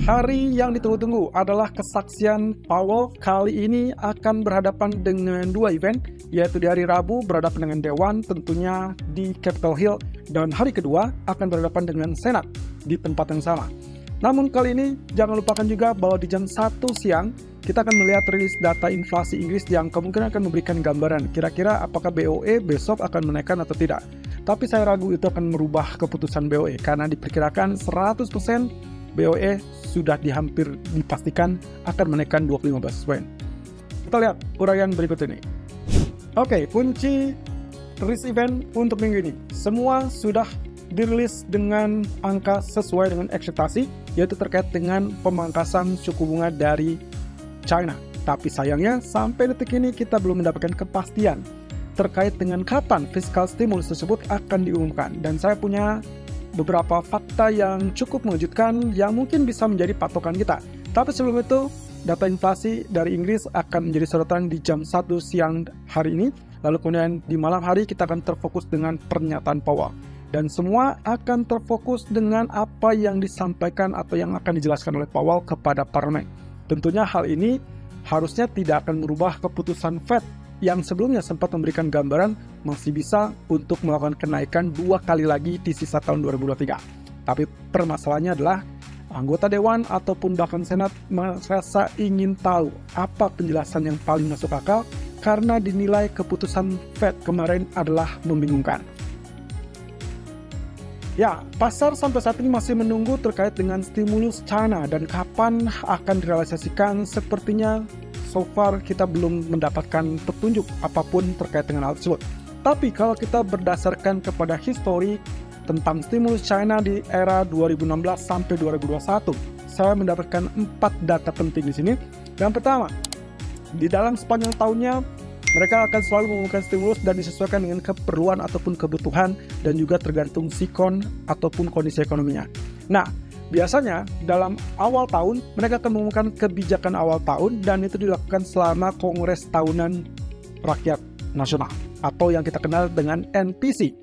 Hari yang ditunggu-tunggu adalah kesaksian Powell. Kali ini akan berhadapan dengan dua event, yaitu di hari Rabu berhadapan dengan Dewan tentunya di Capitol Hill, dan hari kedua akan berhadapan dengan Senat di tempat yang sama. Namun kali ini jangan lupakan juga bahwa di jam 1 siang kita akan melihat rilis data inflasi Inggris yang kemungkinan akan memberikan gambaran kira-kira apakah BOE besok akan menaikkan atau tidak. Tapi saya ragu itu akan merubah keputusan BOE karena diperkirakan 100% BOE sudah hampir dipastikan akan menaikkan 25 basis point. Kita lihat uraian berikut ini. Oke, kunci rilis event untuk minggu ini. Semua sudah dirilis dengan angka sesuai dengan ekspektasi, yaitu terkait dengan pemangkasan suku bunga dari China. Tapi sayangnya sampai detik ini kita belum mendapatkan kepastian terkait dengan kapan fiskal stimulus tersebut akan diumumkan. Dan saya punya beberapa fakta yang cukup mengejutkan yang mungkin bisa menjadi patokan kita. Tapi sebelum itu, data inflasi dari Inggris akan menjadi sorotan di jam 1 siang hari ini. Lalu kemudian di malam hari kita akan terfokus dengan pernyataan Powell. Dan semua akan terfokus dengan apa yang disampaikan atau yang akan dijelaskan oleh Powell kepada parlemen. Tentunya hal ini harusnya tidak akan merubah keputusan Fed yang sebelumnya sempat memberikan gambaran masih bisa untuk melakukan kenaikan 2 kali lagi di sisa tahun 2023. Tapi permasalahannya adalah anggota Dewan ataupun bahkan Senat merasa ingin tahu apa penjelasan yang paling masuk akal karena dinilai keputusan Fed kemarin adalah membingungkan. Ya, pasar sampai saat ini masih menunggu terkait dengan stimulus China dan kapan akan direalisasikan. Sepertinya so far kita belum mendapatkan petunjuk apapun terkait dengan hal tersebut. Tapi kalau kita berdasarkan kepada histori tentang stimulus China di era 2016 sampai 2021, saya mendapatkan 4 data penting di sini. Yang pertama, di dalam sepanjang tahunnya mereka akan selalu mengumumkan stimulus dan disesuaikan dengan keperluan ataupun kebutuhan dan juga tergantung sikon ataupun kondisi ekonominya. Nah, biasanya dalam awal tahun mereka akan mengumumkan kebijakan awal tahun dan itu dilakukan selama Kongres Tahunan Rakyat Nasional atau yang kita kenal dengan NPC.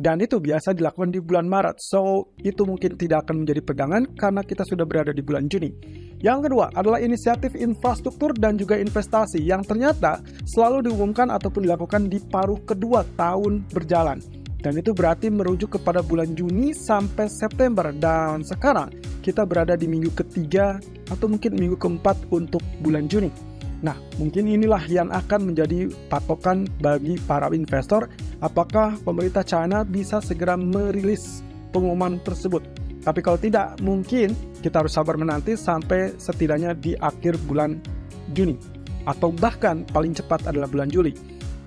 Dan itu biasa dilakukan di bulan Maret. So, itu mungkin tidak akan menjadi pegangan karena kita sudah berada di bulan Juni. Yang kedua adalah inisiatif infrastruktur dan juga investasi yang ternyata selalu diumumkan ataupun dilakukan di paruh kedua tahun berjalan. Dan itu berarti merujuk kepada bulan Juni sampai September. Dan sekarang kita berada di minggu ketiga atau mungkin minggu keempat untuk bulan Juni. Nah, mungkin inilah yang akan menjadi patokan bagi para investor. Apakah pemerintah China bisa segera merilis pengumuman tersebut? Tapi kalau tidak, mungkin kita harus sabar menanti sampai setidaknya di akhir bulan Juni. Atau bahkan paling cepat adalah bulan Juli.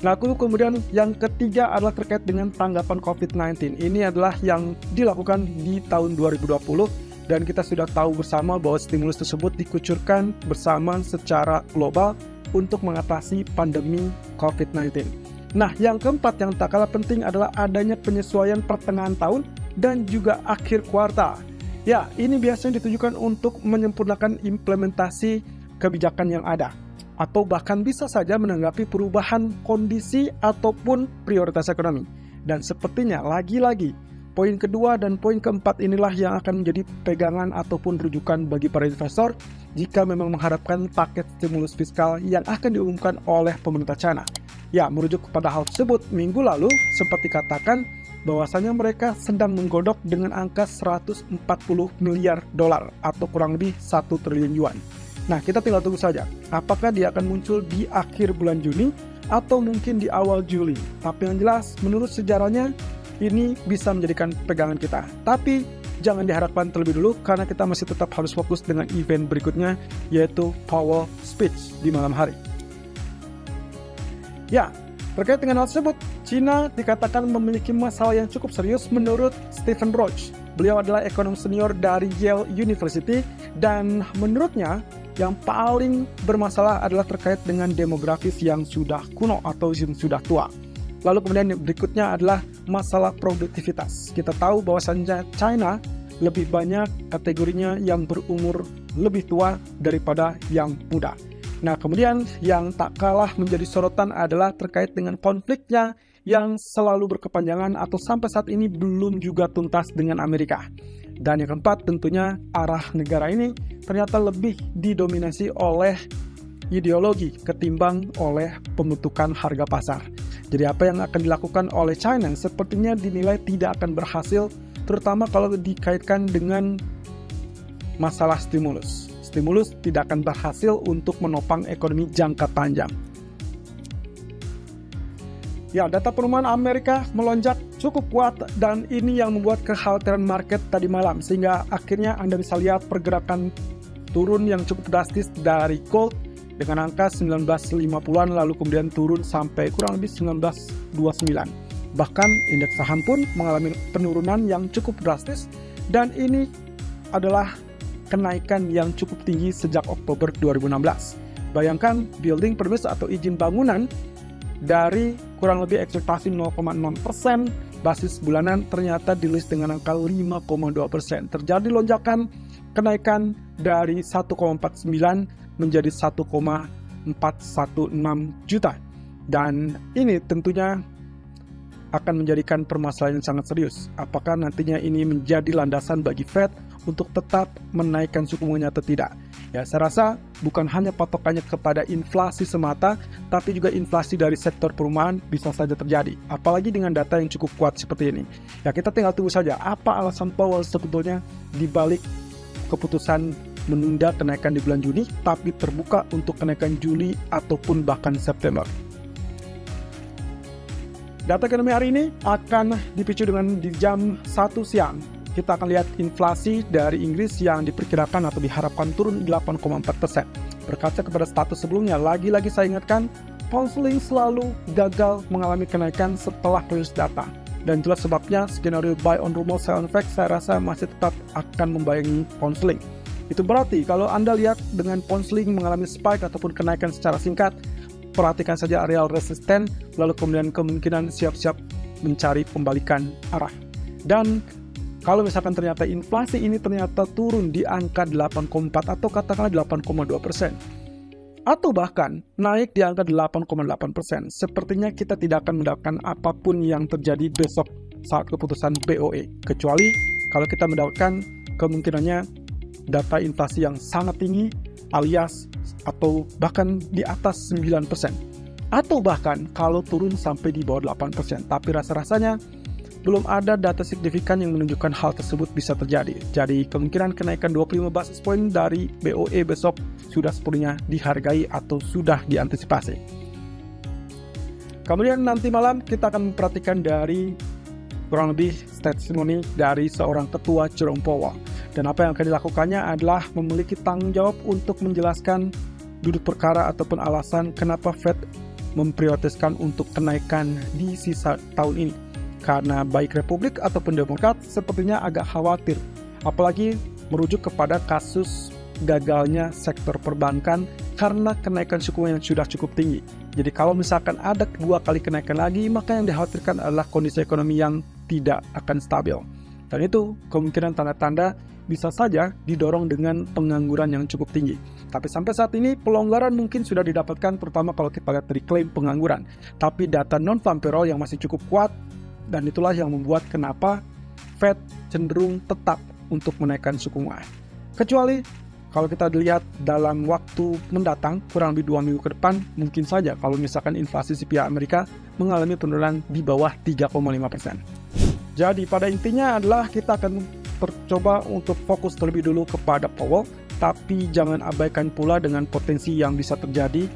Nah, kemudian yang ketiga adalah terkait dengan tanggapan COVID-19. Ini adalah yang dilakukan di tahun 2020 dan kita sudah tahu bersama bahwa stimulus tersebut dikucurkan bersama secara global untuk mengatasi pandemi COVID-19. Nah, yang keempat yang tak kalah penting adalah adanya penyesuaian pertengahan tahun dan juga akhir kuartal. Ya, ini biasanya ditujukan untuk menyempurnakan implementasi kebijakan yang ada atau bahkan bisa saja menanggapi perubahan kondisi ataupun prioritas ekonomi. Dan sepertinya lagi-lagi poin kedua dan poin keempat inilah yang akan menjadi pegangan ataupun rujukan bagi para investor jika memang mengharapkan paket stimulus fiskal yang akan diumumkan oleh pemerintah China. Ya, merujuk kepada hal tersebut, minggu lalu sempat dikatakan bahwasanya mereka sedang menggodok dengan angka 140 miliar dolar atau kurang lebih 1 triliun yuan. Nah, kita tinggal tunggu saja apakah dia akan muncul di akhir bulan Juni atau mungkin di awal Juli. Tapi yang jelas menurut sejarahnya ini bisa menjadikan pegangan kita. Tapi jangan diharapkan terlebih dulu karena kita masih tetap harus fokus dengan event berikutnya, yaitu Powell speech di malam hari. Ya, terkait dengan hal tersebut, China dikatakan memiliki masalah yang cukup serius menurut Stephen Roach. Beliau adalah ekonom senior dari Yale University dan menurutnya yang paling bermasalah adalah terkait dengan demografis yang sudah kuno atau yang sudah tua. Lalu kemudian berikutnya adalah masalah produktivitas. Kita tahu bahwasannya China lebih banyak kategorinya yang berumur lebih tua daripada yang muda. Nah, kemudian yang tak kalah menjadi sorotan adalah terkait dengan konfliknya yang selalu berkepanjangan atau sampai saat ini belum juga tuntas dengan Amerika. Dan yang keempat, tentunya arah negara ini ternyata lebih didominasi oleh ideologi ketimbang oleh pembentukan harga pasar. Jadi apa yang akan dilakukan oleh China sepertinya dinilai tidak akan berhasil, terutama kalau dikaitkan dengan masalah stimulus. Stimulus tidak akan berhasil untuk menopang ekonomi jangka panjang. Ya, data perumahan Amerika melonjak cukup kuat dan ini yang membuat kekhawatiran market tadi malam, sehingga akhirnya Anda bisa lihat pergerakan turun yang cukup drastis dari gold dengan angka 1950-an lalu kemudian turun sampai kurang lebih 1929. Bahkan indeks saham pun mengalami penurunan yang cukup drastis dan ini adalah kenaikan yang cukup tinggi sejak Oktober 2016. Bayangkan building permit atau izin bangunan dari kurang lebih ekspektasi 0,6% basis bulanan ternyata di-list dengan angka 5,2%. Terjadi lonjakan kenaikan dari 1,49 menjadi 1,416 juta. Dan ini tentunya akan menjadikan permasalahan yang sangat serius. Apakah nantinya ini menjadi landasan bagi Fed untuk tetap menaikkan suku bunganya atau tidak? Ya, saya rasa bukan hanya patokannya kepada inflasi semata, tapi juga inflasi dari sektor perumahan bisa saja terjadi. Apalagi dengan data yang cukup kuat seperti ini. Ya, kita tinggal tunggu saja apa alasan Powell sebetulnya di balik keputusan menunda kenaikan di bulan Juni, tapi terbuka untuk kenaikan Juli ataupun bahkan September. Data ekonomi hari ini akan dipicu dengan di jam 1 siang. Kita akan lihat inflasi dari Inggris yang diperkirakan atau diharapkan turun 8,4%. Berkaca kepada status sebelumnya, lagi-lagi saya ingatkan, pound sterling selalu gagal mengalami kenaikan setelah rilis data. Dan itulah sebabnya skenario buy on rumor sell on fact saya rasa masih tetap akan membayangi pound sterling. Itu berarti kalau Anda lihat dengan pound sterling mengalami spike ataupun kenaikan secara singkat, perhatikan saja areal resisten, lalu kemudian kemungkinan siap-siap mencari pembalikan arah. Dan kalau misalkan ternyata inflasi ini ternyata turun di angka 8,4 atau katakanlah 8,2%, atau bahkan naik di angka 8,8%, sepertinya kita tidak akan mendapatkan apapun yang terjadi besok saat keputusan BOE, kecuali kalau kita mendapatkan kemungkinannya data inflasi yang sangat tinggi alias atau bahkan di atas 9%, atau bahkan kalau turun sampai di bawah 8%, tapi rasa-rasanya belum ada data signifikan yang menunjukkan hal tersebut bisa terjadi. Jadi kemungkinan kenaikan 25 basis point dari BOE besok sudah sepenuhnya dihargai atau sudah diantisipasi. Kemudian nanti malam kita akan memperhatikan dari kurang lebih testimoni dari seorang ketua Jerome Powell. Dan apa yang akan dilakukannya adalah memiliki tanggung jawab untuk menjelaskan duduk perkara ataupun alasan kenapa Fed memprioritaskan untuk kenaikan di sisa tahun ini. Karena baik Republik ataupun Demokrat sepertinya agak khawatir, apalagi merujuk kepada kasus gagalnya sektor perbankan karena kenaikan suku yang sudah cukup tinggi. Jadi kalau misalkan ada 2 kali kenaikan lagi, maka yang dikhawatirkan adalah kondisi ekonomi yang tidak akan stabil. Dan itu kemungkinan tanda-tanda bisa saja didorong dengan pengangguran yang cukup tinggi. Tapi sampai saat ini pelonggaran mungkin sudah didapatkan, terutama kalau kita lihat dari klaim pengangguran. Tapi data non-farm payroll yang masih cukup kuat, dan itulah yang membuat kenapa Fed cenderung tetap untuk menaikkan suku bunga. Kecuali kalau kita lihat dalam waktu mendatang, kurang lebih 2 minggu ke depan, mungkin saja kalau misalkan inflasi CPI Amerika mengalami penurunan di bawah 3,5%. Jadi pada intinya adalah kita akan mencoba untuk fokus terlebih dulu kepada Powell, tapi jangan abaikan pula dengan potensi yang bisa terjadi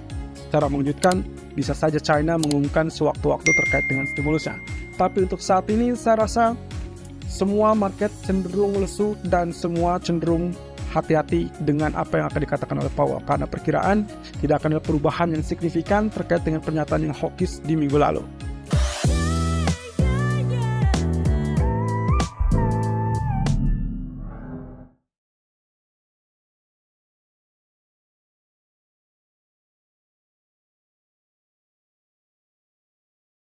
secara mengejutkan. Bisa saja China mengumumkan sewaktu-waktu terkait dengan stimulusnya. Tapi untuk saat ini saya rasa semua market cenderung lesu dan semua cenderung hati-hati dengan apa yang akan dikatakan oleh Powell, karena perkiraan tidak akan ada perubahan yang signifikan terkait dengan pernyataan yang hawkish di minggu lalu.